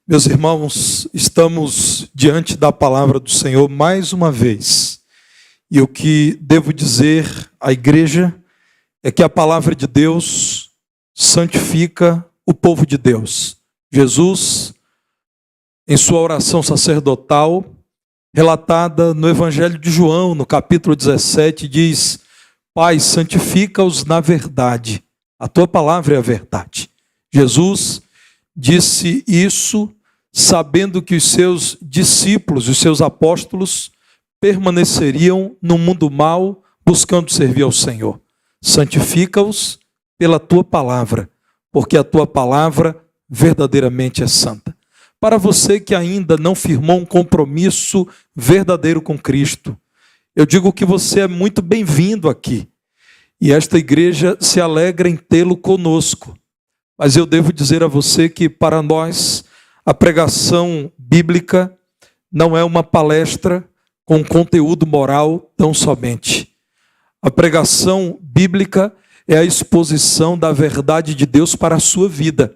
Meus irmãos, estamos diante da palavra do Senhor mais uma vez. E o que devo dizer à igreja é que a palavra de Deus santifica o povo de Deus. Jesus, em sua oração sacerdotal, relatada no Evangelho de João, no capítulo 17, diz: Pai, santifica-os na verdade. A tua palavra é a verdade. Jesus disse isso sabendo que os seus discípulos, os seus apóstolos, permaneceriam no mundo mau, buscando servir ao Senhor. Santifica-os pela tua palavra, porque a tua palavra verdadeiramente é santa. Para você que ainda não firmou um compromisso verdadeiro com Cristo, eu digo que você é muito bem-vindo aqui. E esta igreja se alegra em tê-lo conosco. Mas eu devo dizer a você que para nós a pregação bíblica não é uma palestra com conteúdo moral tão somente. A pregação bíblica é a exposição da verdade de Deus para a sua vida.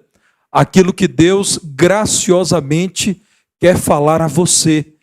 Aquilo que Deus graciosamente quer falar a você,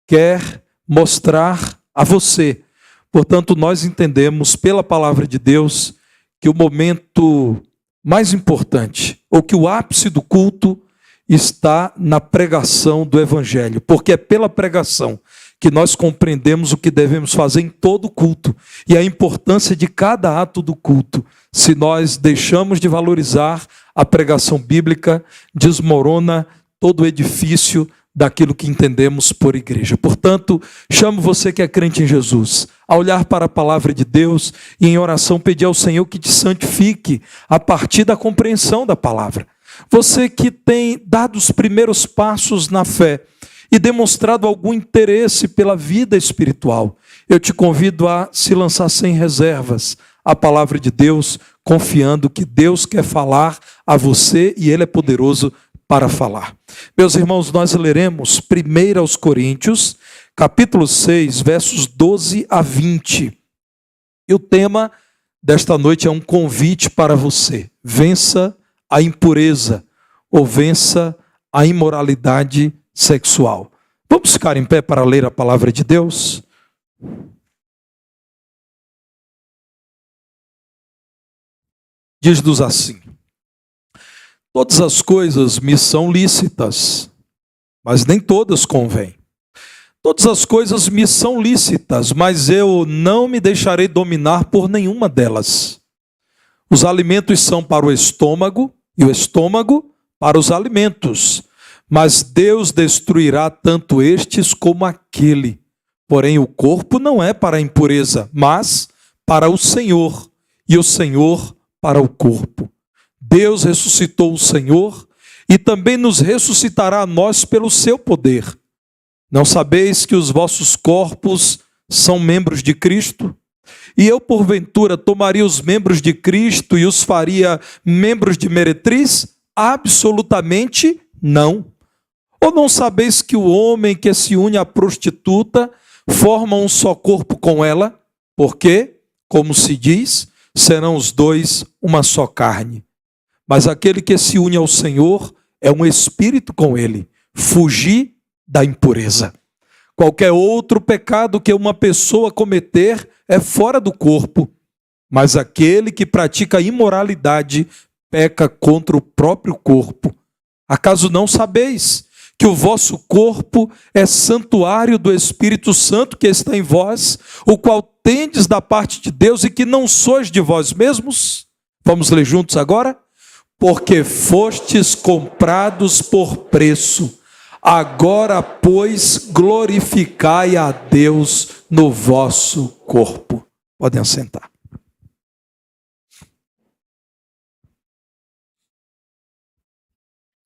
quer mostrar a você. Portanto, nós entendemos pela palavra de Deus que o momento mais importante, ou que o ápice do culto está na pregação do Evangelho, porque é pela pregação que nós compreendemos o que devemos fazer em todo culto e a importância de cada ato do culto. Se nós deixamos de valorizar a pregação bíblica, desmorona todo o edifício daquilo que entendemos por igreja. Portanto, chamo você que é crente em Jesus a olhar para a palavra de Deus e em oração pedir ao Senhor que te santifique a partir da compreensão da palavra. Você que tem dado os primeiros passos na fé e demonstrado algum interesse pela vida espiritual, eu te convido a se lançar sem reservas à palavra de Deus, confiando que Deus quer falar a você e Ele é poderoso para falar. Meus irmãos, nós leremos 1 aos Coríntios, capítulo 6, versos 12 a 20. E o tema desta noite é um convite para você. Vença a impureza ou vença a imoralidade sexual. Vamos ficar em pé para ler a palavra de Deus? Diz-nos assim: Todas as coisas me são lícitas, mas nem todas convêm. Todas as coisas me são lícitas, mas eu não me deixarei dominar por nenhuma delas. Os alimentos são para o estômago, e o estômago para os alimentos. Mas Deus destruirá tanto estes como aquele. Porém, o corpo não é para a impureza, mas para o Senhor, e o Senhor para o corpo. Deus ressuscitou o Senhor e também nos ressuscitará a nós pelo seu poder. Não sabeis que os vossos corpos são membros de Cristo? E eu, porventura, tomaria os membros de Cristo e os faria membros de meretriz? Absolutamente não. Ou não sabeis que o homem que se une à prostituta forma um só corpo com ela? Porque, como se diz, serão os dois uma só carne. Mas aquele que se une ao Senhor é um espírito com ele. Fugir da impureza. Qualquer outro pecado que uma pessoa cometer é fora do corpo, mas aquele que pratica imoralidade peca contra o próprio corpo. Acaso não sabeis que o vosso corpo é santuário do Espírito Santo que está em vós, o qual tendes da parte de Deus e que não sois de vós mesmos? Vamos ler juntos agora? Porque fostes comprados por preço. Agora, pois, glorificai a Deus no vosso corpo. Podem assentar.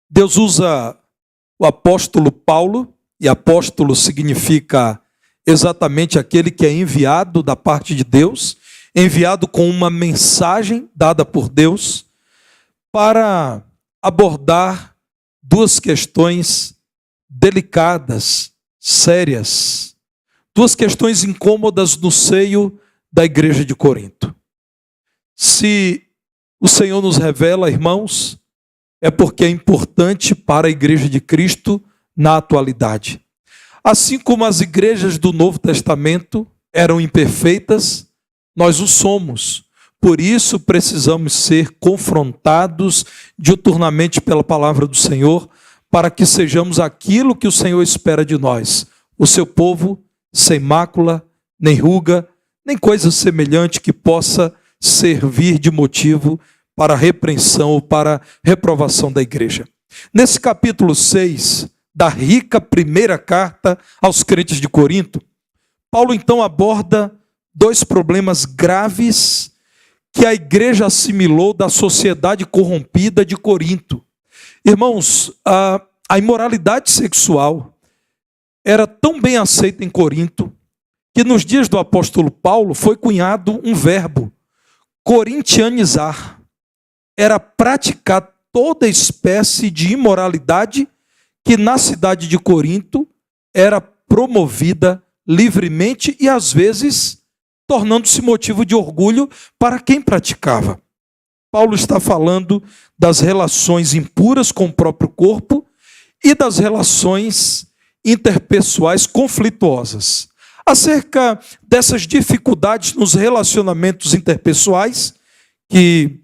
Deus usa o apóstolo Paulo, e apóstolo significa exatamente aquele que é enviado da parte de Deus, enviado com uma mensagem dada por Deus, para abordar duas questões delicadas, sérias, duas questões incômodas no seio da igreja de Corinto. Se o Senhor nos revela, irmãos, é porque é importante para a igreja de Cristo na atualidade. Assim como as igrejas do Novo Testamento eram imperfeitas, nós o somos. Por isso precisamos ser confrontados diuturnamente pela palavra do Senhor, para que sejamos aquilo que o Senhor espera de nós, o seu povo sem mácula, nem ruga, nem coisa semelhante que possa servir de motivo para repreensão ou para reprovação da igreja. Nesse capítulo 6 da rica primeira carta aos crentes de Corinto, Paulo então aborda dois problemas graves que a igreja assimilou da sociedade corrompida de Corinto. Irmãos, a imoralidade sexual era tão bem aceita em Corinto que nos dias do apóstolo Paulo foi cunhado um verbo, corintianizar. Era praticar toda espécie de imoralidade que na cidade de Corinto era promovida livremente e às vezes tornando-se motivo de orgulho para quem praticava. Paulo está falando das relações impuras com o próprio corpo e das relações interpessoais conflituosas. Acerca dessas dificuldades nos relacionamentos interpessoais, que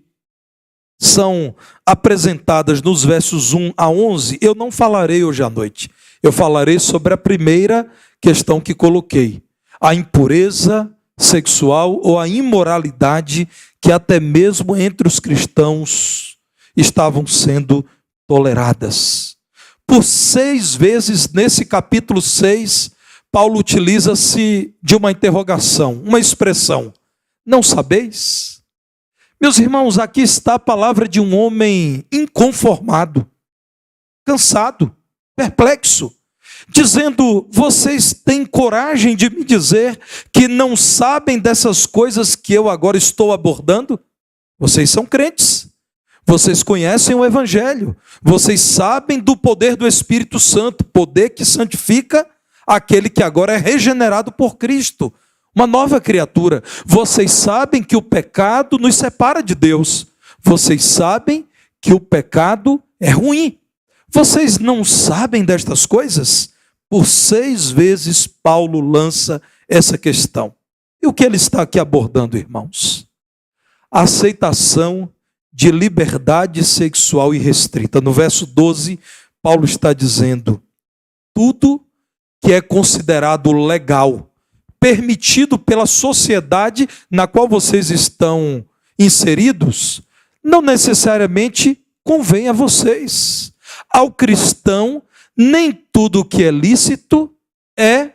são apresentadas nos versos 1 a 11, eu não falarei hoje à noite. Eu falarei sobre a primeira questão que coloquei, a impureza sexual ou a imoralidade que até mesmo entre os cristãos estavam sendo toleradas. Por 6 vezes nesse capítulo 6, Paulo utiliza-se de uma interrogação, uma expressão. Não sabeis? Meus irmãos, aqui está a palavra de um homem inconformado, cansado, perplexo, dizendo: vocês têm coragem de me dizer que não sabem dessas coisas que eu agora estou abordando? Vocês são crentes, vocês conhecem o Evangelho, vocês sabem do poder do Espírito Santo, poder que santifica aquele que agora é regenerado por Cristo, uma nova criatura. Vocês sabem que o pecado nos separa de Deus, vocês sabem que o pecado é ruim. Vocês não sabem destas coisas? Por 6 vezes Paulo lança essa questão. E o que ele está aqui abordando, irmãos? A aceitação de liberdade sexual irrestrita. No verso 12, Paulo está dizendo: tudo que é considerado legal, permitido pela sociedade na qual vocês estão inseridos, não necessariamente convém a vocês. Ao cristão, nem tudo que é lícito é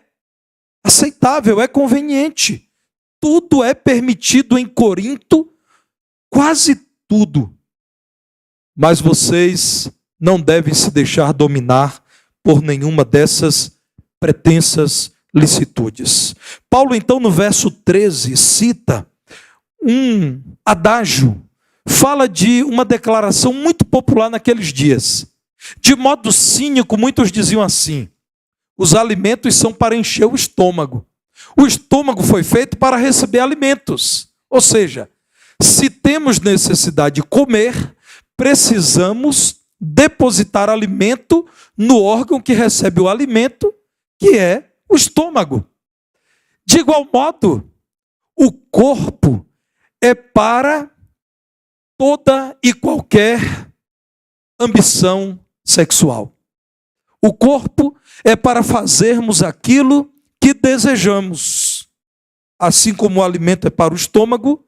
aceitável, é conveniente. Tudo é permitido em Corinto, quase tudo. Mas vocês não devem se deixar dominar por nenhuma dessas pretensas licitudes. Paulo, então, no verso 13, cita um adágio, fala de uma declaração muito popular naqueles dias. De modo cínico, muitos diziam assim: os alimentos são para encher o estômago. O estômago foi feito para receber alimentos. Ou seja, se temos necessidade de comer, precisamos depositar alimento no órgão que recebe o alimento, que é o estômago. De igual modo, o corpo é para toda e qualquer ambição sexual. O corpo é para fazermos aquilo que desejamos. Assim como o alimento é para o estômago,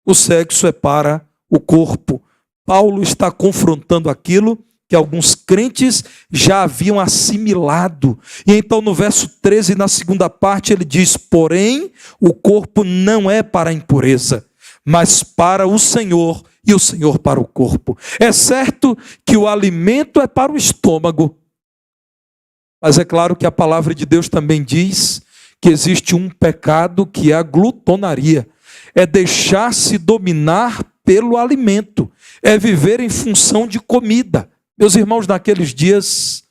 o sexo é para o corpo. Paulo está confrontando aquilo que alguns crentes já haviam assimilado. E então no verso 13, na segunda parte, ele diz: porém, o corpo não é para a impureza, mas para o Senhor, e o Senhor para o corpo. É certo que o alimento é para o estômago, mas é claro que a palavra de Deus também diz que existe um pecado que é a glutonaria, é deixar-se dominar pelo alimento, é viver em função de comida. Meus irmãos, naqueles dias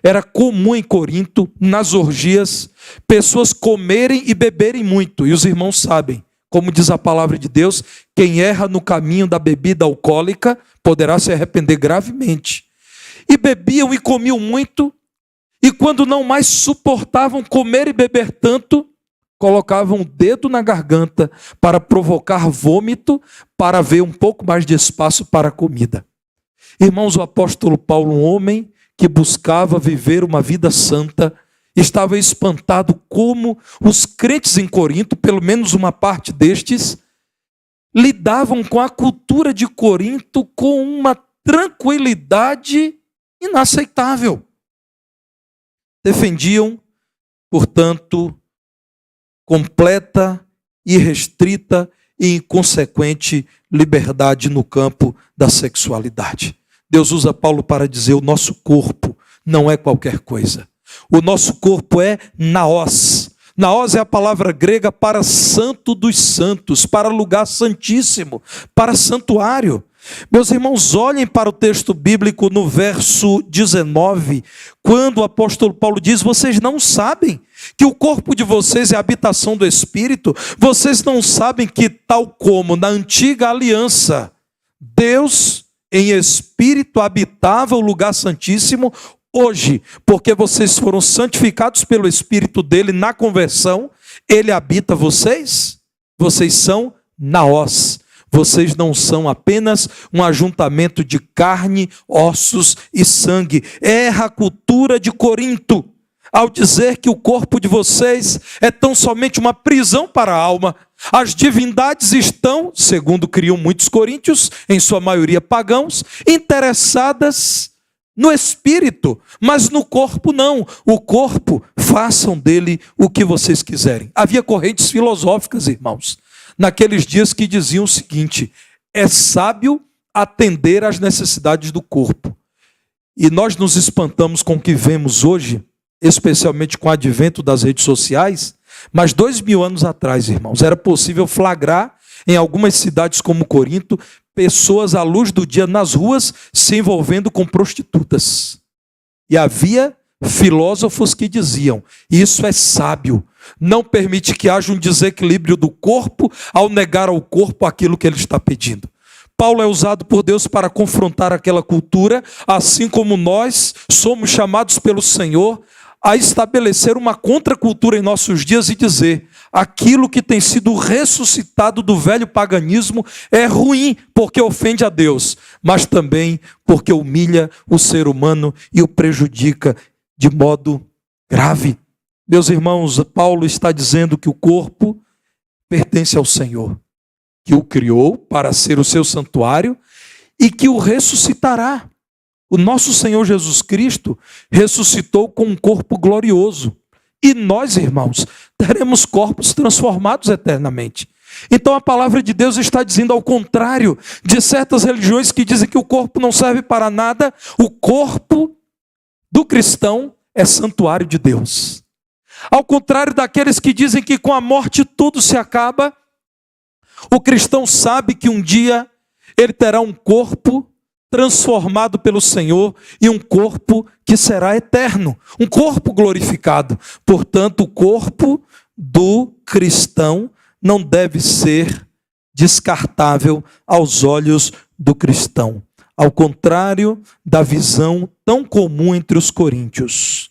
era comum em Corinto, nas orgias, pessoas comerem e beberem muito, e os irmãos sabem, Como diz a palavra de Deus, quem erra no caminho da bebida alcoólica poderá se arrepender gravemente. E bebiam e comiam muito, e quando não mais suportavam comer e beber tanto, colocavam o dedo na garganta para provocar vômito, para haver um pouco mais de espaço para a comida. Irmãos, o apóstolo Paulo, um homem que buscava viver uma vida santa, estava espantado como os crentes em Corinto, pelo menos uma parte destes, lidavam com a cultura de Corinto com uma tranquilidade inaceitável. Defendiam, portanto, completa, irrestrita e inconsequente liberdade no campo da sexualidade. Deus usa Paulo para dizer: o nosso corpo não é qualquer coisa. O nosso corpo é naos. Naos é a palavra grega para santo dos santos, para lugar santíssimo, para santuário. Meus irmãos, olhem para o texto bíblico no verso 19, quando o apóstolo Paulo diz: vocês não sabem que o corpo de vocês é a habitação do Espírito? Vocês não sabem que, tal como na antiga aliança, Deus em Espírito habitava o lugar santíssimo, hoje, porque vocês foram santificados pelo Espírito dele na conversão, ele habita vocês? Vocês são naos. Vocês não são apenas um ajuntamento de carne, ossos e sangue. Erra a cultura de Corinto ao dizer que o corpo de vocês é tão somente uma prisão para a alma. As divindades estão, segundo criam muitos coríntios, em sua maioria pagãos, interessadas no espírito, mas no corpo não. O corpo, façam dele o que vocês quiserem. Havia correntes filosóficas, irmãos, naqueles dias, que diziam o seguinte: é sábio atender às necessidades do corpo. E nós nos espantamos com o que vemos hoje, especialmente com o advento das redes sociais, mas 2000 anos atrás, irmãos, era possível flagrar em algumas cidades como Corinto, pessoas à luz do dia nas ruas se envolvendo com prostitutas. E havia filósofos que diziam: isso é sábio, não permite que haja um desequilíbrio do corpo ao negar ao corpo aquilo que ele está pedindo. Paulo é usado por Deus para confrontar aquela cultura, assim como nós somos chamados pelo Senhor a estabelecer uma contracultura em nossos dias e dizer: aquilo que tem sido ressuscitado do velho paganismo é ruim porque ofende a Deus, mas também porque humilha o ser humano e o prejudica de modo grave. Meus irmãos, Paulo está dizendo que o corpo pertence ao Senhor, que o criou para ser o seu santuário e que o ressuscitará. O nosso Senhor Jesus Cristo ressuscitou com um corpo glorioso. E nós, irmãos, teremos corpos transformados eternamente. Então a palavra de Deus está dizendo, ao contrário de certas religiões que dizem que o corpo não serve para nada, o corpo do cristão é santuário de Deus. Ao contrário daqueles que dizem que com a morte tudo se acaba, o cristão sabe que um dia ele terá um corpo transformado pelo Senhor e um corpo que será eterno, um corpo glorificado. Portanto, o corpo do cristão não deve ser descartável aos olhos do cristão. Ao contrário da visão tão comum entre os coríntios,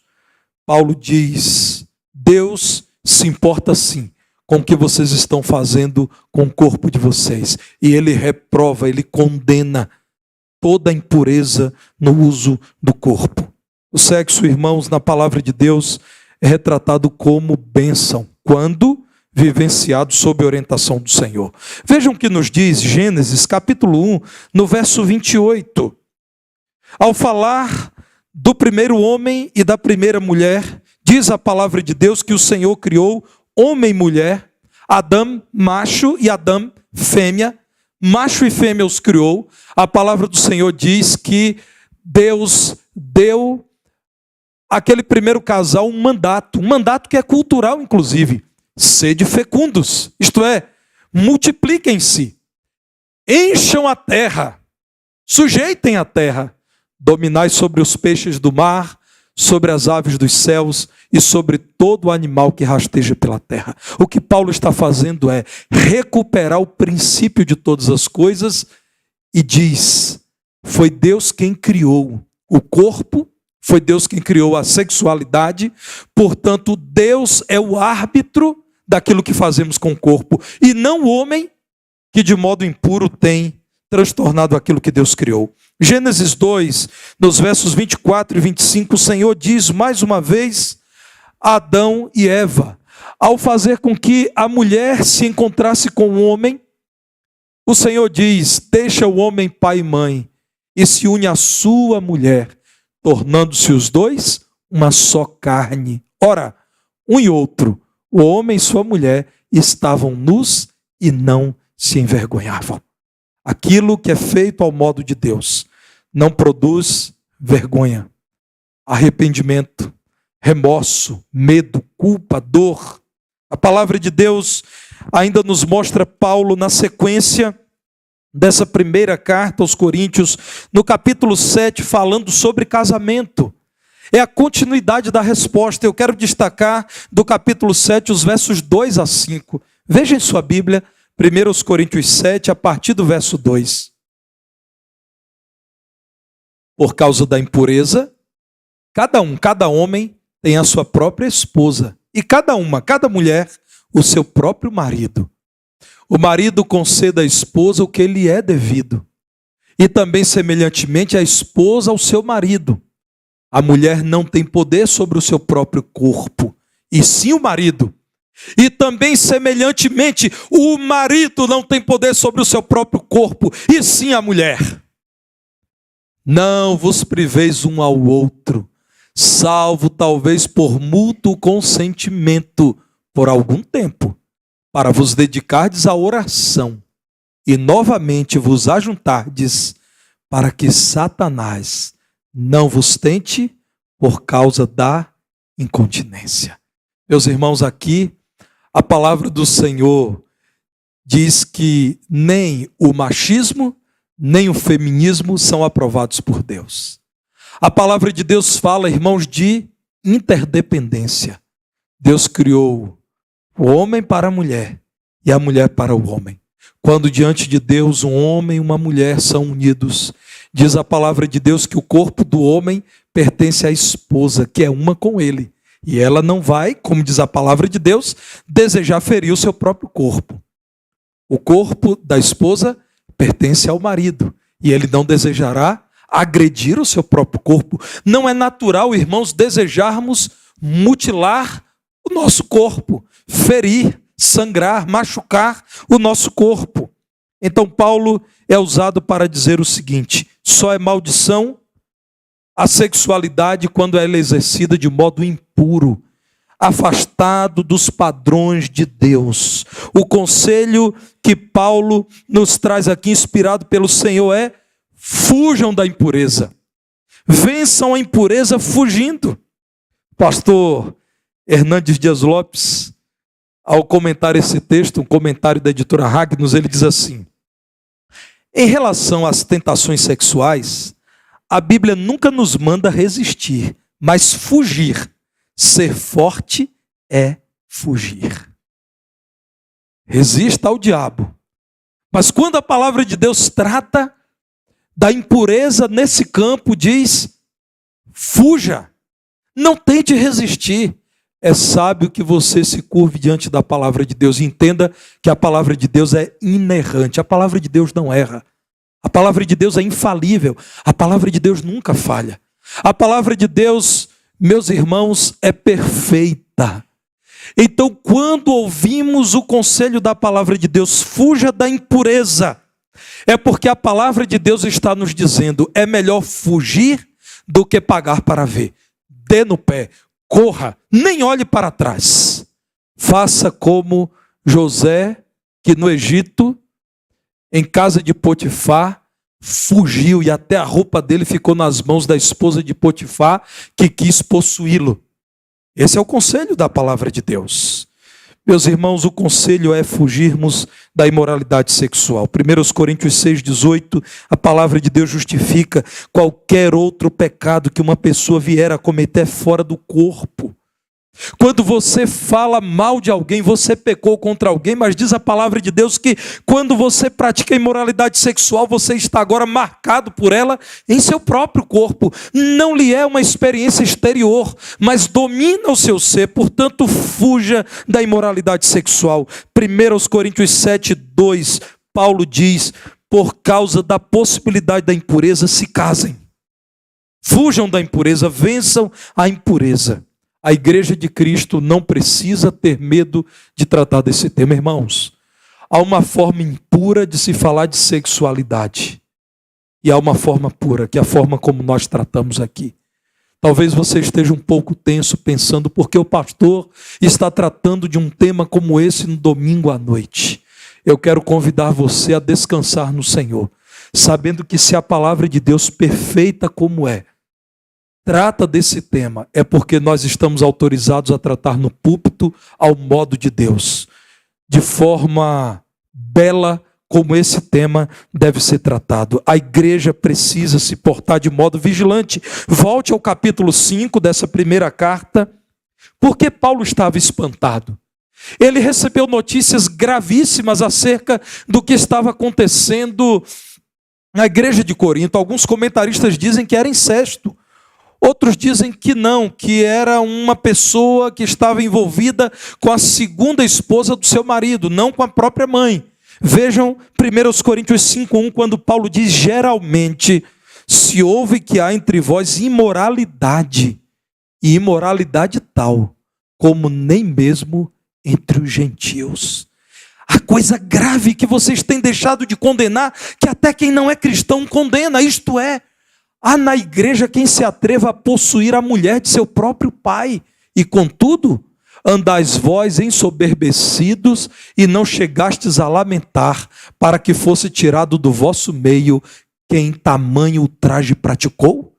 Paulo diz: Deus se importa sim com o que vocês estão fazendo com o corpo de vocês. E ele reprova, ele condena toda a impureza no uso do corpo. O sexo, irmãos, na palavra de Deus é retratado como bênção, quando vivenciado sob a orientação do Senhor. Vejam o que nos diz Gênesis capítulo 1, no verso 28. Ao falar do primeiro homem e da primeira mulher, diz a palavra de Deus que o Senhor criou homem e mulher, Adão macho e Adão fêmea, macho e fêmea os criou. A palavra do Senhor diz que Deus deu àquele primeiro casal um mandato que é cultural inclusive: sede fecundos, isto é, multipliquem-se, encham a terra, sujeitem a terra, dominai sobre os peixes do mar, sobre as aves dos céus e sobre todo animal que rasteja pela terra. O que Paulo está fazendo é recuperar o princípio de todas as coisas e diz: foi Deus quem criou o corpo, foi Deus quem criou a sexualidade, portanto, Deus é o árbitro daquilo que fazemos com o corpo, e não o homem que de modo impuro tem transtornado aquilo que Deus criou. Gênesis 2, nos versos 24 e 25, o Senhor diz mais uma vez a Adão e Eva, ao fazer com que a mulher se encontrasse com o homem, o Senhor diz: deixa o homem pai e mãe e se une à sua mulher, tornando-se os dois uma só carne. Ora, um e outro, o homem e sua mulher, estavam nus e não se envergonhavam. Aquilo que é feito ao modo de Deus não produz vergonha, arrependimento, remorso, medo, culpa, dor. A palavra de Deus ainda nos mostra Paulo na sequência dessa primeira carta aos Coríntios, no capítulo 7, falando sobre casamento. É a continuidade da resposta. Eu quero destacar do capítulo 7, os versos 2 a 5. Veja em sua Bíblia, 1 Coríntios 7, a partir do verso 2. Por causa da impureza, cada homem tem a sua própria esposa, e cada mulher, o seu próprio marido. O marido conceda à esposa o que lhe é devido, e também semelhantemente a esposa ao seu marido. A mulher não tem poder sobre o seu próprio corpo, e sim o marido. E também semelhantemente o marido não tem poder sobre o seu próprio corpo, e sim a mulher. Não vos priveis um ao outro, salvo talvez por mútuo consentimento, por algum tempo, para vos dedicardes à oração, e novamente vos ajuntardes, para que Satanás não vos tente por causa da incontinência. Meus irmãos, aqui a palavra do Senhor diz que nem o machismo, nem o feminismo são aprovados por Deus. A palavra de Deus fala, irmãos, de interdependência. Deus criou o homem para a mulher e a mulher para o homem. Quando diante de Deus um homem e uma mulher são unidos, diz a palavra de Deus que o corpo do homem pertence à esposa, que é uma com ele. E ela não vai, como diz a palavra de Deus, desejar ferir o seu próprio corpo. O corpo da esposa pertence ao marido, e ele não desejará agredir o seu próprio corpo. Não é natural, irmãos, desejarmos mutilar o nosso corpo, ferir, sangrar, machucar o nosso corpo. Então Paulo é usado para dizer o seguinte: só é maldição a sexualidade quando ela é exercida de modo impuro, afastado dos padrões de Deus. O conselho que Paulo nos traz aqui, inspirado pelo Senhor, é: fujam da impureza. Vençam a impureza fugindo. Pastor Hernandes Dias Lopes, ao comentar esse texto, um comentário da editora Ragnos, ele diz assim: em relação às tentações sexuais, a Bíblia nunca nos manda resistir, mas fugir. Ser forte é fugir. Resista ao diabo. Mas quando a palavra de Deus trata da impureza nesse campo, diz: fuja, não tente resistir. É sábio que você se curve diante da palavra de Deus e entenda que a palavra de Deus é inerrante. A palavra de Deus não erra. A palavra de Deus é infalível. A palavra de Deus nunca falha. A palavra de Deus, meus irmãos, é perfeita. Então, quando ouvimos o conselho da palavra de Deus, fuja da impureza, é porque a palavra de Deus está nos dizendo: é melhor fugir do que pagar para ver. Dê no pé, corra, nem olhe para trás. Faça como José, que no Egito, em casa de Potifar, fugiu e até a roupa dele ficou nas mãos da esposa de Potifar, que quis possuí-lo. Esse é o conselho da palavra de Deus. Meus irmãos, o conselho é fugirmos da imoralidade sexual. 1 Coríntios 6,18, a palavra de Deus justifica qualquer outro pecado que uma pessoa vier a cometer fora do corpo. Quando você fala mal de alguém, você pecou contra alguém, mas diz a palavra de Deus que quando você pratica imoralidade sexual, você está agora marcado por ela em seu próprio corpo. Não lhe é uma experiência exterior, mas domina o seu ser, portanto, fuja da imoralidade sexual. 1 Coríntios 7,2, Paulo diz, por causa da possibilidade da impureza, se casem. Fujam da impureza, vençam a impureza. A igreja de Cristo não precisa ter medo de tratar desse tema, irmãos. Há uma forma impura de se falar de sexualidade. E há uma forma pura, que é a forma como nós tratamos aqui. Talvez você esteja um pouco tenso pensando porque o pastor está tratando de um tema como esse no domingo à noite. Eu quero convidar você a descansar no Senhor, sabendo que se a palavra de Deus perfeita como é, trata desse tema, é porque nós estamos autorizados a tratar no púlpito ao modo de Deus, de forma bela como esse tema deve ser tratado. A igreja precisa se portar de modo vigilante. Volte ao capítulo 5 dessa primeira carta. Por que Paulo estava espantado? Ele recebeu notícias gravíssimas acerca do que estava acontecendo na igreja de Corinto. Alguns comentaristas dizem que era incesto. Outros dizem que não, que era uma pessoa que estava envolvida com a segunda esposa do seu marido, não com a própria mãe. Vejam 1 Coríntios 5,1, quando Paulo diz, geralmente se ouve que há entre vós imoralidade, e imoralidade tal, como nem mesmo entre os gentios. A coisa grave que vocês têm deixado de condenar, que até quem não é cristão condena, isto é, há na igreja quem se atreva a possuir a mulher de seu próprio pai. E contudo, andais vós ensoberbecidos e não chegastes a lamentar, para que fosse tirado do vosso meio quem tamanho ultraje praticou?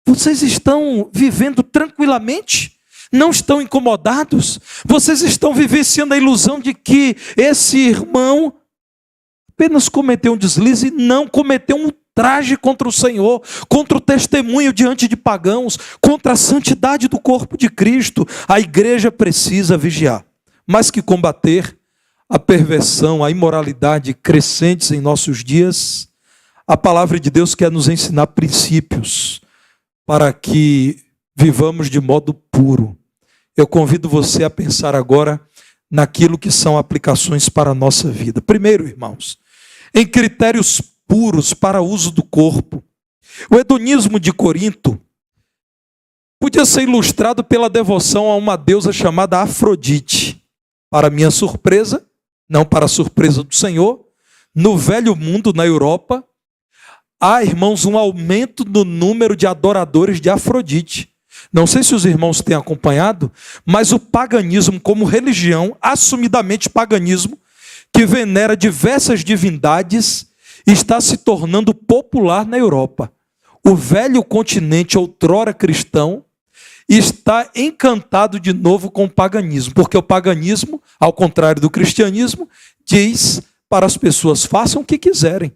Vocês estão vivendo tranquilamente? Não estão incomodados? Vocês estão vivenciando a ilusão de que esse irmão apenas cometeu um deslize? Não, cometeu um ultraje contra o Senhor, contra o testemunho diante de pagãos, contra a santidade do corpo de Cristo. A igreja precisa vigiar, mais que combater a perversão, a imoralidade crescentes em nossos dias. A palavra de Deus quer nos ensinar princípios para que vivamos de modo puro. Eu convido você a pensar agora naquilo que são aplicações para a nossa vida. Primeiro, irmãos, em critérios puros para uso do corpo. O hedonismo de Corinto podia ser ilustrado pela devoção a uma deusa chamada Afrodite. Para minha surpresa, não para a surpresa do Senhor, no velho mundo, na Europa, há, irmãos, um aumento no número de adoradores de Afrodite. Não sei se os irmãos têm acompanhado, mas o paganismo como religião, assumidamente paganismo, que venera diversas divindades, está se tornando popular na Europa. O velho continente, outrora cristão, está encantado de novo com o paganismo, porque o paganismo, ao contrário do cristianismo, diz para as pessoas, façam o que quiserem.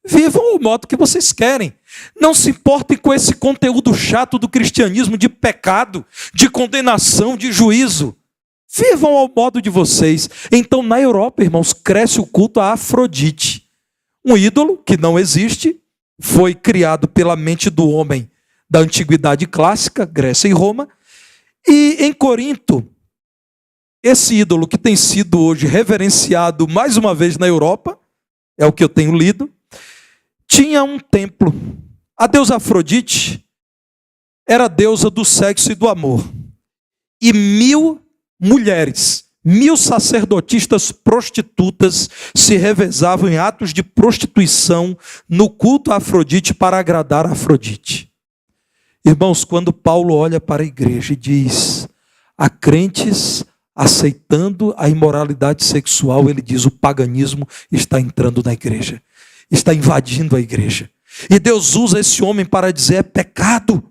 Vivam o modo que vocês querem. Não se importem com esse conteúdo chato do cristianismo de pecado, de condenação, de juízo. Vivam ao modo de vocês. Então, na Europa, irmãos, cresce o culto a Afrodite. Um ídolo que não existe, foi criado pela mente do homem da antiguidade clássica, Grécia e Roma. E em Corinto, esse ídolo que tem sido hoje reverenciado mais uma vez na Europa, é o que eu tenho lido, tinha um templo. A deusa Afrodite era a deusa do sexo e do amor. E 1000 mulheres, 1000 sacerdotisas prostitutas se revezavam em atos de prostituição no culto a Afrodite para agradar a Afrodite. Irmãos, quando Paulo olha para a igreja e diz, há crentes aceitando a imoralidade sexual, ele diz, o paganismo está entrando na igreja, está invadindo a igreja. E Deus usa esse homem para dizer, é pecado.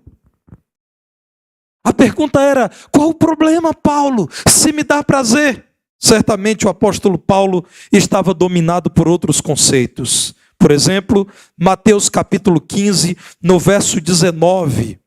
A pergunta era, qual o problema, Paulo? Se me dá prazer. Certamente o apóstolo Paulo estava dominado por outros conceitos. Por exemplo, Mateus capítulo 15, no verso 19,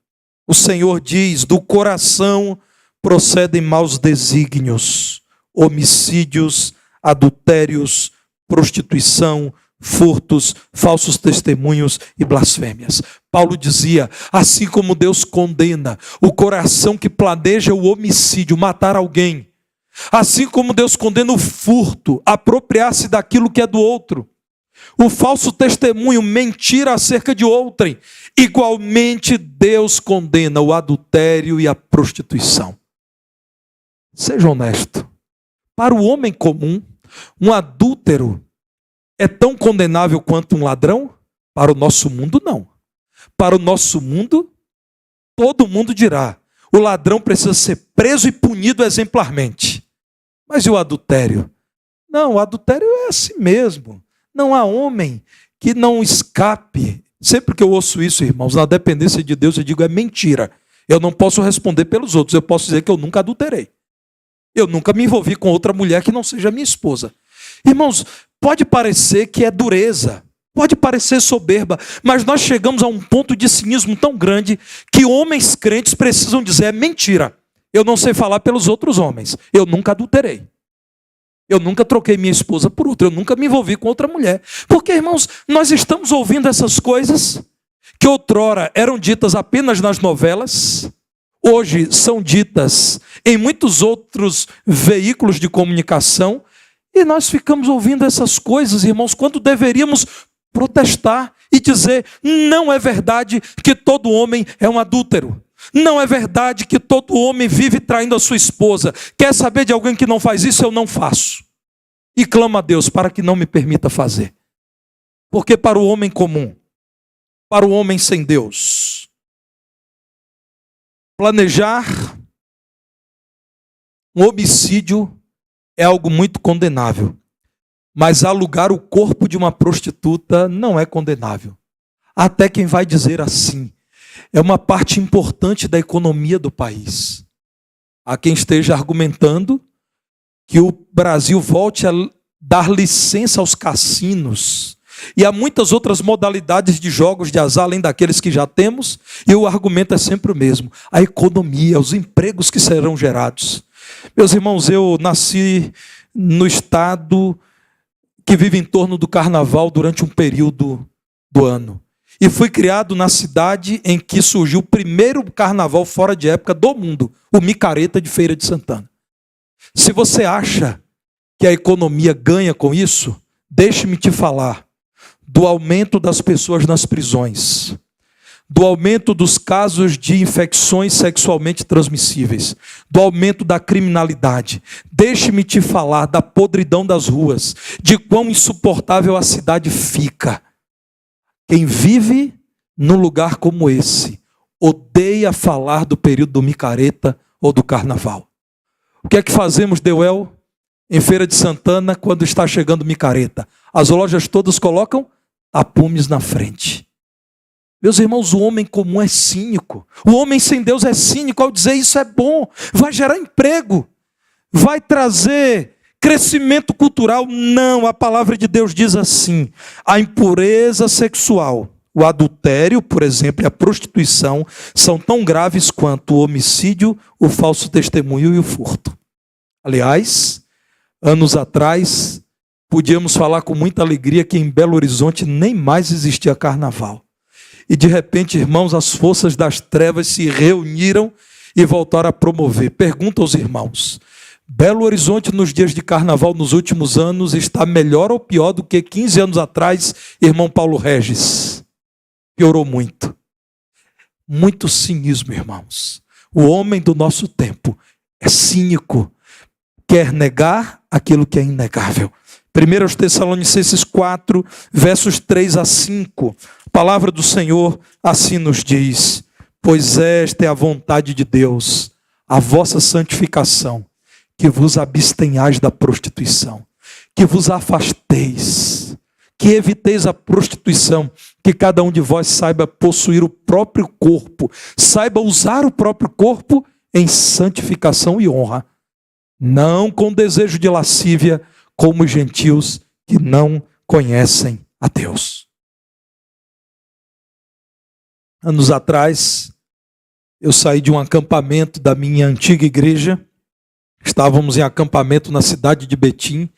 o Senhor diz: do coração procedem maus desígnios, homicídios, adultérios, prostituição, furtos, falsos testemunhos e blasfêmias. Paulo dizia: assim como Deus condena o coração que planeja o homicídio, matar alguém, assim como Deus condena o furto, apropriar-se daquilo que é do outro, o falso testemunho, mentira acerca de outrem, igualmente Deus condena o adultério e a prostituição. Seja honesto. Para o homem comum, um adúltero é tão condenável quanto um ladrão? Para o nosso mundo, não. Para o nosso mundo, todo mundo dirá: o ladrão precisa ser preso e punido exemplarmente. Mas e o adultério? Não, o adultério é assim mesmo. Não há homem que não escape. Sempre que eu ouço isso, irmãos, na dependência de Deus, eu digo: é mentira. Eu não posso responder pelos outros, eu posso dizer que eu nunca adulterei. Eu nunca me envolvi com outra mulher que não seja minha esposa. Irmãos, pode parecer que é dureza, pode parecer soberba, mas nós chegamos a um ponto de cinismo tão grande que homens crentes precisam dizer: é mentira. Eu não sei falar pelos outros homens. Eu nunca adulterei. Eu nunca troquei minha esposa por outra. Eu nunca me envolvi com outra mulher. Porque, irmãos, nós estamos ouvindo essas coisas que outrora eram ditas apenas nas novelas, hoje são ditas em muitos outros veículos de comunicação, e nós ficamos ouvindo essas coisas, irmãos, quando deveríamos protestar e dizer: não é verdade que todo homem é um adúltero. Não é verdade que todo homem vive traindo a sua esposa. Quer saber de alguém que não faz isso? Eu não faço. E clamo a Deus para que não me permita fazer. Porque para o homem comum, para o homem sem Deus, planejar um homicídio é algo muito condenável. Mas alugar o corpo de uma prostituta não é condenável. Até quem vai dizer assim: é uma parte importante da economia do país. Há quem esteja argumentando que o Brasil volte a dar licença aos cassinos e há muitas outras modalidades de jogos de azar, além daqueles que já temos, e o argumento é sempre o mesmo: a economia, os empregos que serão gerados. Meus irmãos, eu nasci no estado que vive em torno do carnaval durante um período do ano. E fui criado na cidade em que surgiu o primeiro carnaval fora de época do mundo, o Micareta de Feira de Santana. Se você acha que a economia ganha com isso, deixe-me te falar do aumento das pessoas nas prisões, do aumento dos casos de infecções sexualmente transmissíveis, do aumento da criminalidade. Deixe-me te falar da podridão das ruas, de quão insuportável a cidade fica. Quem vive num lugar como esse odeia falar do período do micareta ou do carnaval. O que é que fazemos, Deuel, em Feira de Santana, quando está chegando micareta? As lojas todas colocam tapumes na frente. Meus irmãos, o homem comum é cínico. O homem sem Deus é cínico ao dizer: isso é bom, vai gerar emprego, vai trazer crescimento cultural. Não, a palavra de Deus diz assim: a impureza sexual, o adultério, por exemplo, e a prostituição são tão graves quanto o homicídio, o falso testemunho e o furto. Aliás, anos atrás, podíamos falar com muita alegria que em Belo Horizonte nem mais existia carnaval. E de repente, irmãos, as forças das trevas se reuniram e voltaram a promover. Pergunta aos irmãos: Belo Horizonte nos dias de carnaval nos últimos anos está melhor ou pior do que 15 anos atrás, irmão Paulo Regis? Piorou muito. Muito cinismo, irmãos. O homem do nosso tempo é cínico, quer negar aquilo que é inegável. 1 Tessalonicenses 4, versos 3 a 5. A palavra do Senhor assim nos diz: pois esta é a vontade de Deus, a vossa santificação, que vos abstenhais da prostituição, que vos afasteis, que eviteis a prostituição, que cada um de vós saiba possuir o próprio corpo, saiba usar o próprio corpo em santificação e honra, não com desejo de lascívia, como os gentios que não conhecem a Deus. Anos atrás, eu saí de um acampamento da minha antiga igreja. Estávamos em acampamento na cidade de Betim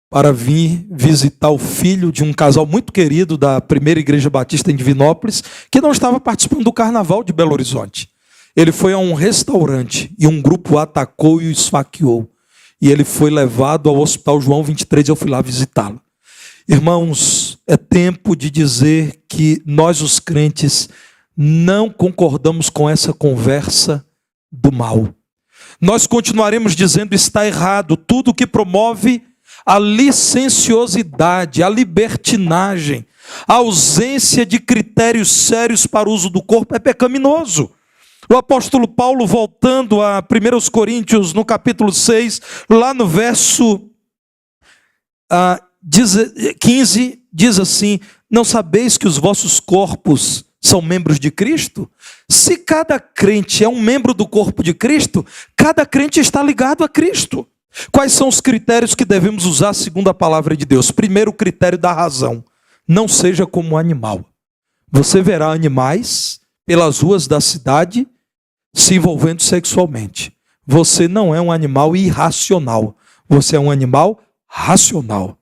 para vir visitar o filho de um casal muito querido da primeira igreja batista em Divinópolis, que não estava participando do carnaval de Belo Horizonte. Ele foi a um restaurante e um grupo o atacou e o esfaqueou. E ele foi levado ao Hospital João 23 e eu fui lá visitá-lo. Irmãos, é tempo de dizer que nós, os crentes, não concordamos com essa conversa do mal. Nós continuaremos dizendo está errado tudo que promove a licenciosidade, a libertinagem, a ausência de critérios sérios para o uso do corpo é pecaminoso. O apóstolo Paulo, voltando a 1 Coríntios, no capítulo 6, lá no verso 15, diz assim: não sabeis que os vossos corpos são membros de Cristo? Se cada crente é um membro do corpo de Cristo, cada crente está ligado a Cristo. Quais são os critérios que devemos usar segundo a palavra de Deus? Primeiro, o critério da razão. Não seja como um animal. Você verá animais pelas ruas da cidade se envolvendo sexualmente. Você não é um animal irracional. Você é um animal racional.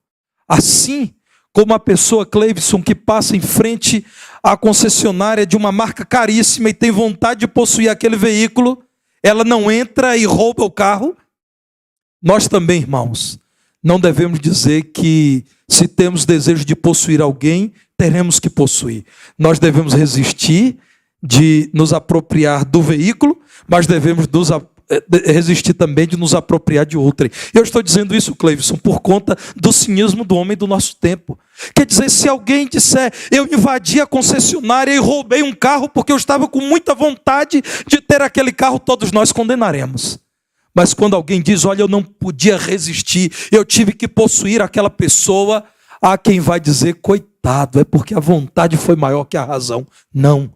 Assim como a pessoa, Cleivson, que passa em frente à concessionária de uma marca caríssima e tem vontade de possuir aquele veículo, ela não entra e rouba o carro. Nós também, irmãos, não devemos dizer que se temos desejo de possuir alguém, teremos que possuir. Nós devemos resistir de nos apropriar do veículo, mas devemos resistir também de nos apropriar de outrem. Eu estou dizendo isso, Cleivson, por conta do cinismo do homem do nosso tempo. Quer dizer, se alguém disser, eu invadi a concessionária e roubei um carro porque eu estava com muita vontade de ter aquele carro, todos nós condenaremos. Mas quando alguém diz, olha, eu não podia resistir, eu tive que possuir aquela pessoa, há quem vai dizer, coitado, é porque a vontade foi maior que a razão. Não.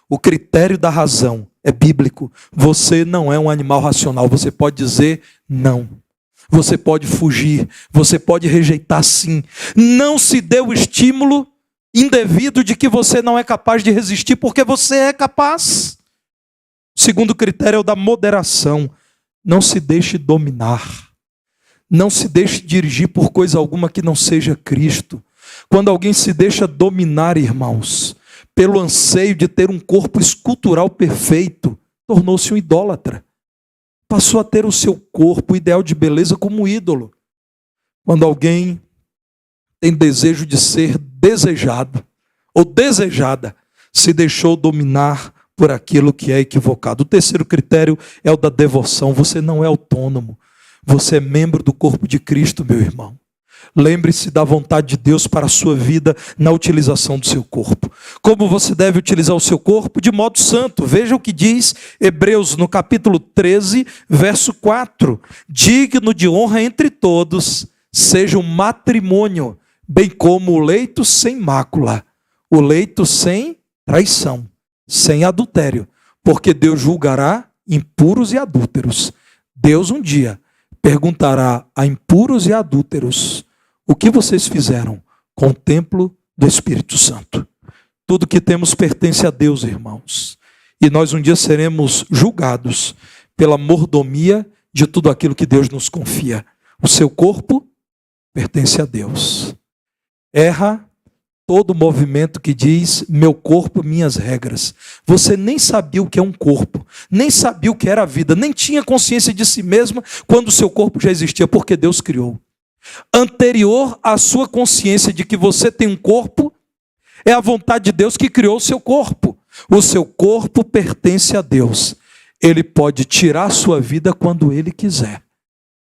O critério da razão é bíblico. Você não é um animal racional. Você pode dizer não. Você pode fugir. Você pode rejeitar sim. Não se dê o estímulo indevido de que você não é capaz de resistir, porque você é capaz. O segundo critério é o da moderação. Não se deixe dominar. Não se deixe dirigir por coisa alguma que não seja Cristo. Quando alguém se deixa dominar, irmãos, pelo anseio de ter um corpo escultural perfeito, tornou-se um idólatra. Passou a ter o seu corpo, o ideal de beleza, como ídolo. Quando alguém tem desejo de ser desejado ou desejada, se deixou dominar por aquilo que é equivocado. O terceiro critério é o da devoção. Você não é autônomo. Você é membro do corpo de Cristo, meu irmão. Lembre-se da vontade de Deus para a sua vida na utilização do seu corpo. Como você deve utilizar o seu corpo? De modo santo. Veja o que diz Hebreus no capítulo 13, verso 4. Digno de honra entre todos, seja o matrimônio, bem como o leito sem mácula, o leito sem traição, sem adultério, porque Deus julgará impuros e adúlteros. Deus um dia perguntará a impuros e adúlteros: o que vocês fizeram com o templo do Espírito Santo? Tudo que temos pertence a Deus, irmãos. E nós um dia seremos julgados pela mordomia de tudo aquilo que Deus nos confia. O seu corpo pertence a Deus. Erra todo movimento que diz, meu corpo, minhas regras. Você nem sabia o que é um corpo, nem sabia o que era a vida, nem tinha consciência de si mesma quando o seu corpo já existia, porque Deus criou. Anterior à sua consciência de que você tem um corpo, é a vontade de Deus que criou o seu corpo. O seu corpo pertence a Deus. Ele pode tirar a sua vida quando Ele quiser.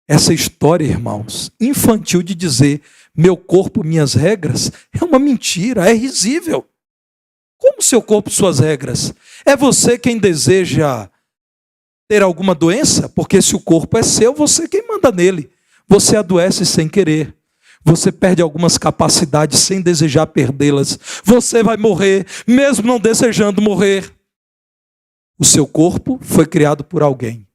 Essa história, irmãos, infantil de dizer, meu corpo, minhas regras, é uma mentira, é risível. Como seu corpo, suas regras? É você quem deseja ter alguma doença? Porque se o corpo é seu, você quem manda nele. Você adoece sem querer. Você perde algumas capacidades sem desejar perdê-las. Você vai morrer, mesmo não desejando morrer. O seu corpo foi criado por alguém.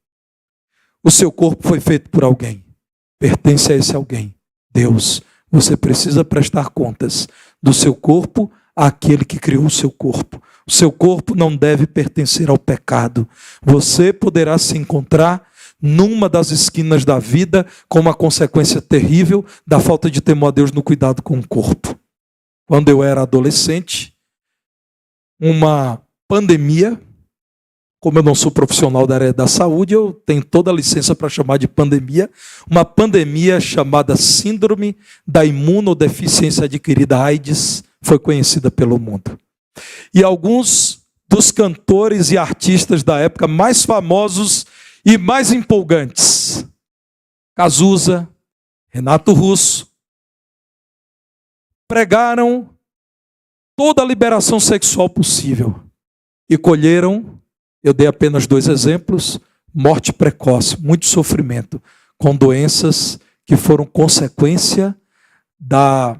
O seu corpo foi feito por alguém. Pertence a esse alguém, Deus. Você precisa prestar contas do seu corpo àquele que criou o seu corpo. O seu corpo não deve pertencer ao pecado. Você poderá se encontrar numa das esquinas da vida com uma consequência terrível da falta de temor a Deus no cuidado com o corpo. Quando eu era adolescente, uma pandemia, como eu não sou profissional da área da saúde, eu tenho toda a licença para chamar de pandemia, uma pandemia chamada Síndrome da Imunodeficiência Adquirida, AIDS, foi conhecida pelo mundo. E alguns dos cantores e artistas da época mais famosos e mais empolgantes, Cazuza, Renato Russo, pregaram toda a liberação sexual possível e colheram, eu dei apenas 2 exemplos, morte precoce, muito sofrimento, com doenças que foram consequência da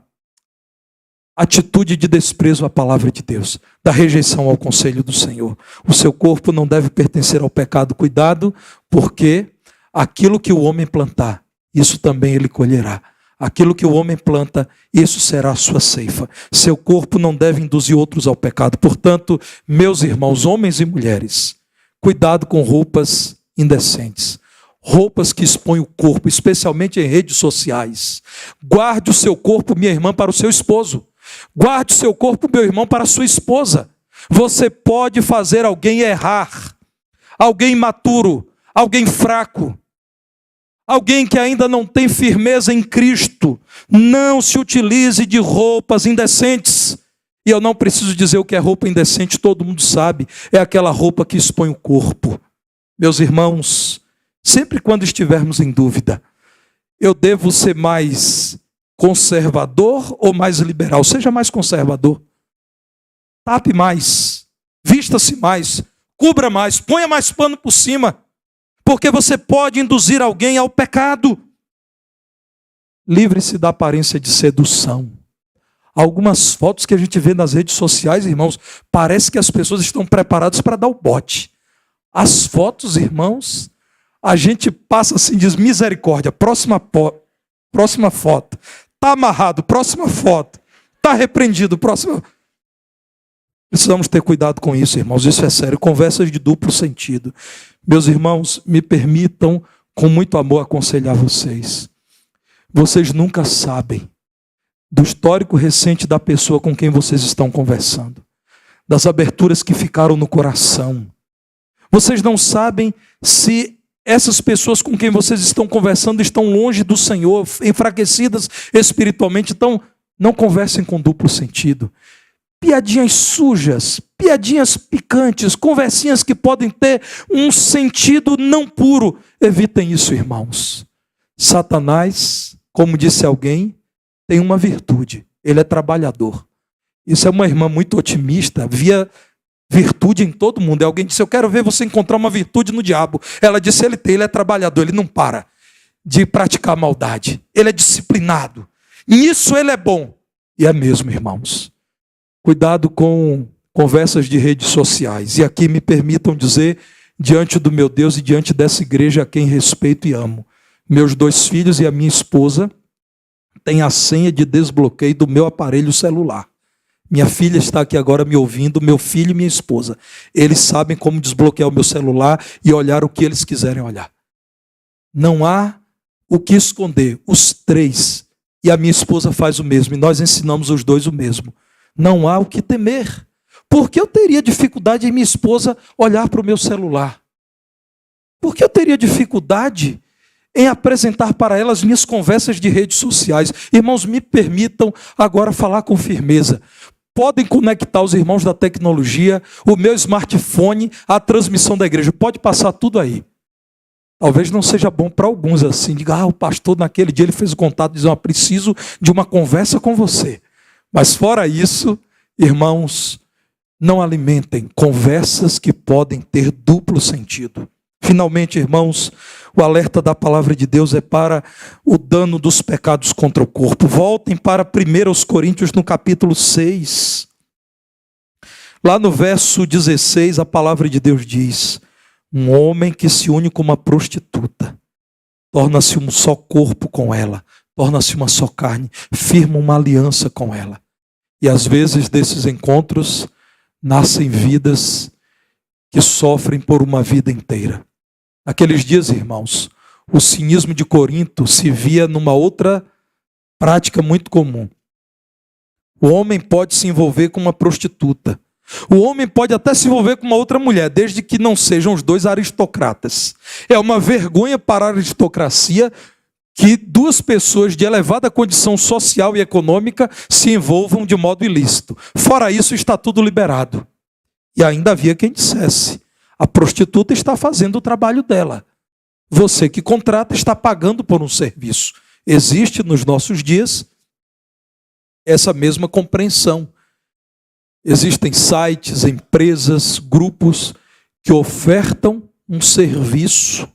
atitude de desprezo à palavra de Deus, da rejeição ao conselho do Senhor. O seu corpo não deve pertencer ao pecado, cuidado, porque aquilo que o homem plantar, isso também ele colherá. Aquilo que o homem planta, isso será a sua ceifa. Seu corpo não deve induzir outros ao pecado. Portanto, meus irmãos, homens e mulheres, cuidado com roupas indecentes. Roupas que expõem o corpo, especialmente em redes sociais. Guarde o seu corpo, minha irmã, para o seu esposo. Guarde o seu corpo, meu irmão, para a sua esposa. Você pode fazer alguém errar. Alguém imaturo, alguém fraco. Alguém que ainda não tem firmeza em Cristo, não se utilize de roupas indecentes. E eu não preciso dizer o que é roupa indecente, todo mundo sabe. É aquela roupa que expõe o corpo. Meus irmãos, sempre quando estivermos em dúvida, eu devo ser mais conservador ou mais liberal? Seja mais conservador. Tape mais, vista-se mais, cubra mais, ponha mais pano por cima. Porque você pode induzir alguém ao pecado. Livre-se da aparência de sedução. Algumas fotos que a gente vê nas redes sociais, irmãos, parece que as pessoas estão preparadas para dar o bote. As fotos, irmãos, a gente passa assim, diz misericórdia, próxima foto. Está amarrado, próxima foto. Está repreendido, próxima. Precisamos ter cuidado com isso, irmãos. Isso é sério. Conversas de duplo sentido. Meus irmãos, me permitam, com muito amor, aconselhar vocês. Vocês nunca sabem do histórico recente da pessoa com quem vocês estão conversando. Das aberturas que ficaram no coração. Vocês não sabem se essas pessoas com quem vocês estão conversando estão longe do Senhor, enfraquecidas espiritualmente. Então, não conversem com duplo sentido. Piadinhas sujas, piadinhas picantes, conversinhas que podem ter um sentido não puro. Evitem isso, irmãos. Satanás, como disse alguém, tem uma virtude. Ele é trabalhador. Isso é uma irmã muito otimista, via virtude em todo mundo. E alguém disse, eu quero ver você encontrar uma virtude no diabo. Ela disse, ele é trabalhador, ele não para de praticar maldade. Ele é disciplinado. Nisso ele é bom. E é mesmo, irmãos. Cuidado com conversas de redes sociais. E aqui me permitam dizer, diante do meu Deus e diante dessa igreja a quem respeito e amo, meus 2 filhos e a minha esposa têm a senha de desbloqueio do meu aparelho celular. Minha filha está aqui agora me ouvindo, meu filho e minha esposa. Eles sabem como desbloquear o meu celular e olhar o que eles quiserem olhar. Não há o que esconder. Os 3. E a minha esposa faz o mesmo. E nós ensinamos os 2 o mesmo. Não há o que temer. Porque eu teria dificuldade em minha esposa olhar para o meu celular? Porque eu teria dificuldade em apresentar para ela as minhas conversas de redes sociais? Irmãos, me permitam agora falar com firmeza. Podem conectar os irmãos da tecnologia, o meu smartphone, a transmissão da igreja. Pode passar tudo aí. Talvez não seja bom para alguns assim. Diga, o pastor naquele dia ele fez o contato e diz, preciso de uma conversa com você. Mas fora isso, irmãos, não alimentem conversas que podem ter duplo sentido. Finalmente, irmãos, o alerta da palavra de Deus é para o dano dos pecados contra o corpo. Voltem para 1 Coríntios no capítulo 6. Lá no verso 16, a palavra de Deus diz, Um homem que se une com uma prostituta, torna-se um só corpo com ela, torna-se uma só carne, firma uma aliança com ela. E às vezes desses encontros nascem vidas que sofrem por uma vida inteira. Naqueles dias, irmãos, o cinismo de Corinto se via numa outra prática muito comum. O homem pode se envolver com uma prostituta. O homem pode até se envolver com uma outra mulher, desde que não sejam os dois aristocratas. É uma vergonha para a aristocracia que duas pessoas de elevada condição social e econômica se envolvam de modo ilícito. Fora isso, está tudo liberado. E ainda havia quem dissesse: a prostituta está fazendo o trabalho dela. Você que contrata está pagando por um serviço. Existe nos nossos dias essa mesma compreensão. Existem sites, empresas, grupos que ofertam um serviço.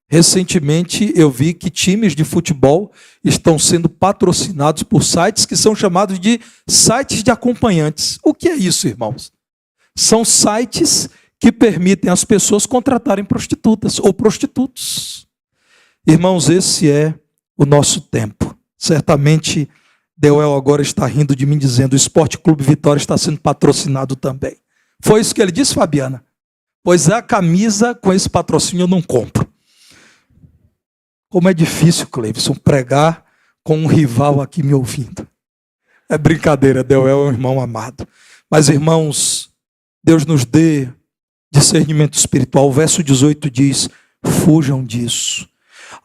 Recentemente eu vi que times de futebol estão sendo patrocinados por sites que são chamados de sites de acompanhantes. O que é isso, irmãos? São sites que permitem às pessoas contratarem prostitutas ou prostitutos. Irmãos, esse é o nosso tempo. Certamente Deuel agora está rindo de mim dizendo: o Esporte Clube Vitória está sendo patrocinado também. Foi isso que ele disse, Fabiana? Pois a camisa com esse patrocínio eu não compro. Como é difícil, Cleivson, pregar com um rival aqui me ouvindo. É brincadeira, Deuel é um irmão amado. Mas, irmãos, Deus nos dê discernimento espiritual. O verso 18 diz: fujam disso.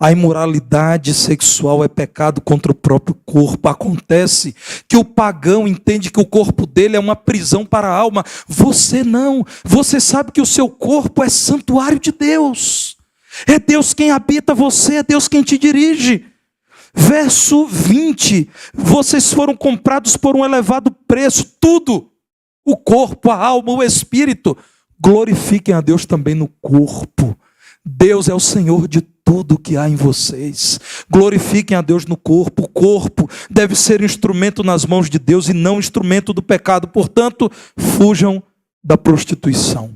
A imoralidade sexual é pecado contra o próprio corpo. Acontece que o pagão entende que o corpo dele é uma prisão para a alma. Você não. Você sabe que o seu corpo é santuário de Deus. É Deus quem habita você, é Deus quem te dirige. Verso 20. Vocês foram comprados por um elevado preço. Tudo. O corpo, a alma, o espírito. Glorifiquem a Deus também no corpo. Deus é o Senhor de tudo que há em vocês. Glorifiquem a Deus no corpo. O corpo deve ser instrumento nas mãos de Deus e não instrumento do pecado. Portanto, fujam da prostituição.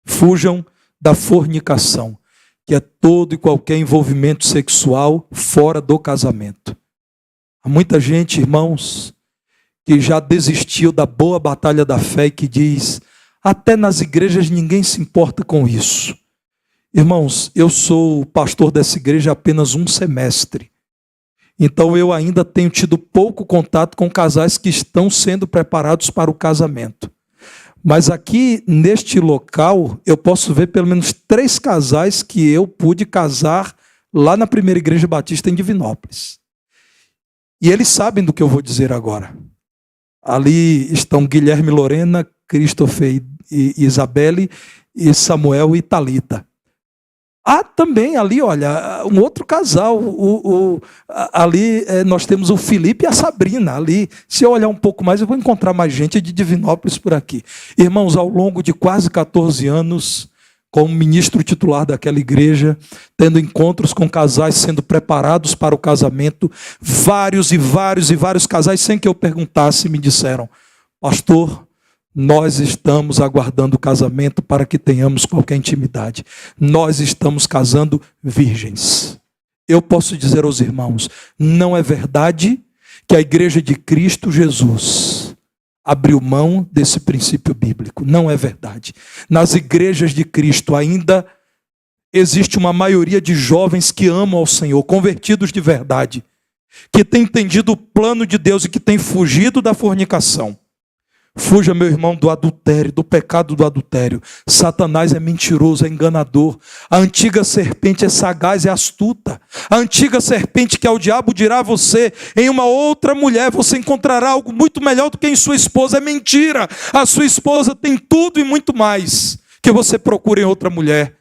Fujam da fornicação, que é todo e qualquer envolvimento sexual fora do casamento. Há muita gente, irmãos, que já desistiu da boa batalha da fé e que diz: até nas igrejas ninguém se importa com isso. Irmãos, eu sou pastor dessa igreja há apenas um semestre. Então eu ainda tenho tido pouco contato com casais que estão sendo preparados para o casamento. Mas aqui neste local eu posso ver pelo menos 3 casais que eu pude casar lá na primeira igreja batista em Divinópolis. E eles sabem do que eu vou dizer agora. Ali estão Guilherme e Lorena, Christopher e Isabelle, e Samuel e Thalita. Há também ali, olha, um outro casal. Ali nós temos o Felipe e a Sabrina. Ali, se eu olhar um pouco mais, eu vou encontrar mais gente de Divinópolis por aqui. Irmãos, ao longo de quase 14 anos, como ministro titular daquela igreja, tendo encontros com casais sendo preparados para o casamento, vários casais, sem que eu perguntasse, me disseram: pastor, nós estamos aguardando o casamento para que tenhamos qualquer intimidade. Nós estamos casando virgens. Eu posso dizer aos irmãos: não é verdade que a igreja de Cristo Jesus abriu mão desse princípio bíblico. Não é verdade. Nas igrejas de Cristo ainda existe uma maioria de jovens que amam ao Senhor, convertidos de verdade, que têm entendido o plano de Deus e que têm fugido da fornicação. Fuja, meu irmão, do adultério, do pecado do adultério. Satanás é mentiroso, é enganador. A antiga serpente é sagaz, é astuta. A antiga serpente que é o diabo dirá a você: em uma outra mulher você encontrará algo muito melhor do que em sua esposa. É mentira. A sua esposa tem tudo e muito mais que você procura em outra mulher.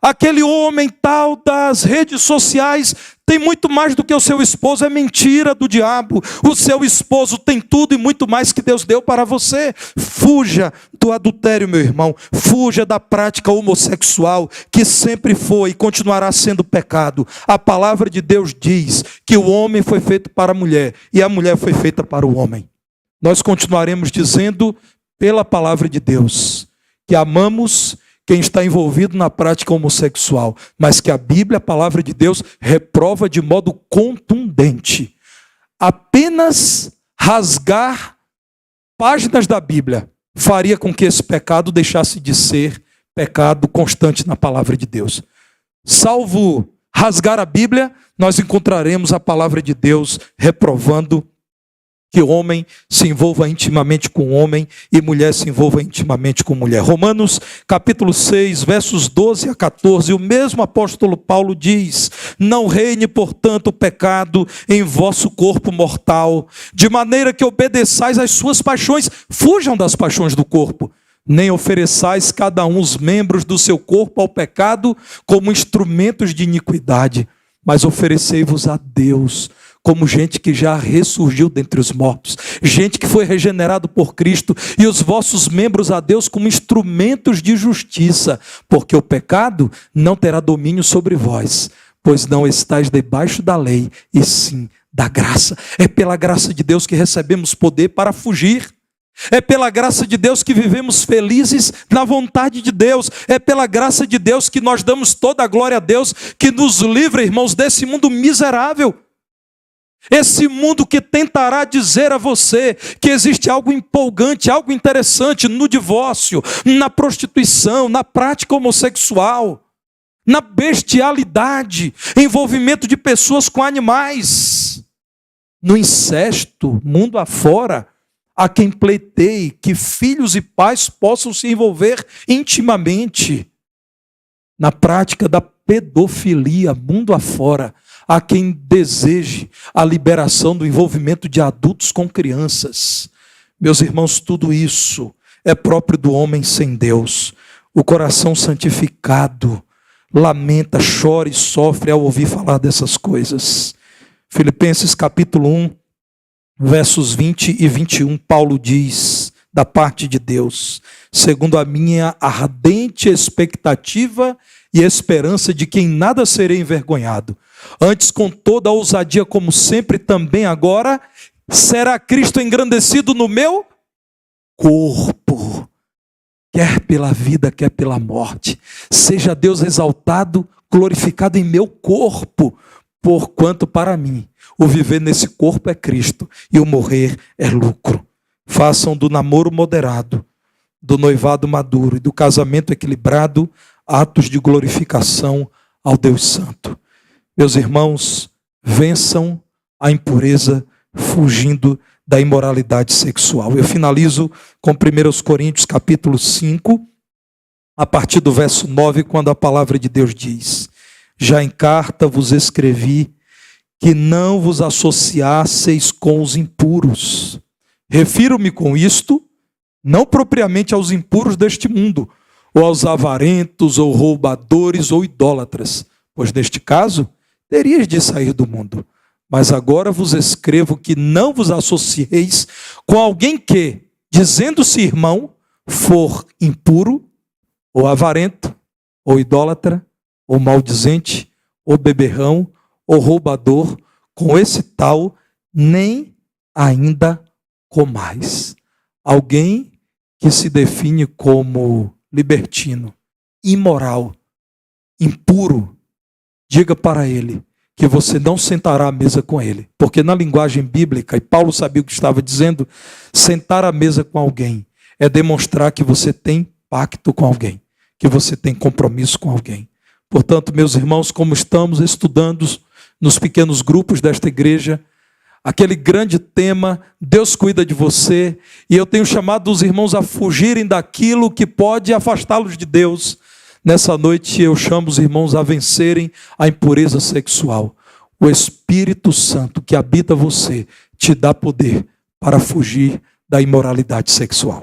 Aquele homem tal das redes sociais tem muito mais do que o seu esposo. É mentira do diabo. O seu esposo tem tudo e muito mais que Deus deu para você. Fuja do adultério, meu irmão. Fuja da prática homossexual, que sempre foi e continuará sendo pecado. A palavra de Deus diz que o homem foi feito para a mulher e a mulher foi feita para o homem. Nós continuaremos dizendo, pela palavra de Deus, que amamos, quem está envolvido na prática homossexual, mas que a Bíblia, a palavra de Deus, reprova de modo contundente. Apenas rasgar páginas da Bíblia faria com que esse pecado deixasse de ser pecado constante na palavra de Deus. Salvo rasgar a Bíblia, nós encontraremos a palavra de Deus reprovando que homem se envolva intimamente com homem e mulher se envolva intimamente com mulher. Romanos capítulo 6, versos 12 a 14, o mesmo apóstolo Paulo diz: não reine, portanto, o pecado em vosso corpo mortal, de maneira que obedeçais às suas paixões, fujam das paixões do corpo, nem ofereçais cada um os membros do seu corpo ao pecado como instrumentos de iniquidade, mas oferecei-vos a Deus como gente que já ressurgiu dentre os mortos, gente que foi regenerado por Cristo, e os vossos membros a Deus como instrumentos de justiça, porque o pecado não terá domínio sobre vós, pois não estáis debaixo da lei, e sim da graça. É pela graça de Deus que recebemos poder para fugir. É pela graça de Deus que vivemos felizes na vontade de Deus. É pela graça de Deus que nós damos toda a glória a Deus, que nos livra, irmãos, desse mundo miserável. Esse mundo que tentará dizer a você que existe algo empolgante, algo interessante no divórcio, na prostituição, na prática homossexual, na bestialidade, envolvimento de pessoas com animais, no incesto, mundo afora. Há quem pleiteie que filhos e pais possam se envolver intimamente na prática da pedofilia, mundo afora. Há quem deseje a liberação do envolvimento de adultos com crianças. Meus irmãos, tudo isso é próprio do homem sem Deus. O coração santificado lamenta, chora e sofre ao ouvir falar dessas coisas. Filipenses capítulo 1, versos 20 e 21, Paulo diz, da parte de Deus: segundo a minha ardente expectativa e esperança de que em nada serei envergonhado, antes com toda a ousadia, como sempre, também agora, será Cristo engrandecido no meu corpo, quer pela vida, quer pela morte. Seja Deus exaltado, glorificado em meu corpo, porquanto para mim o viver nesse corpo é Cristo e o morrer é lucro. Façam do namoro moderado, do noivado maduro e do casamento equilibrado atos de glorificação ao Deus Santo. Meus irmãos, vençam a impureza fugindo da imoralidade sexual. Eu finalizo com 1 Coríntios capítulo 5, a partir do verso 9, quando a palavra de Deus diz: já em carta vos escrevi que não vos associasseis com os impuros. Refiro-me com isto, não propriamente aos impuros deste mundo, ou aos avarentos, ou roubadores, ou idólatras, pois neste caso terias de sair do mundo. Mas agora vos escrevo que não vos associeis com alguém que, dizendo-se irmão, for impuro, ou avarento, ou idólatra, ou maldizente, ou beberrão, ou roubador, com esse tal nem ainda comais. Alguém que se define como libertino, imoral, impuro, diga para ele que você não sentará à mesa com ele. Porque na linguagem bíblica, e Paulo sabia o que estava dizendo, sentar à mesa com alguém é demonstrar que você tem pacto com alguém, que você tem compromisso com alguém. Portanto, meus irmãos, como estamos estudando nos pequenos grupos desta igreja, aquele grande tema, Deus cuida de você, e eu tenho chamado os irmãos a fugirem daquilo que pode afastá-los de Deus. Nessa noite eu chamo os irmãos a vencerem a impureza sexual. O Espírito Santo que habita você te dá poder para fugir da imoralidade sexual.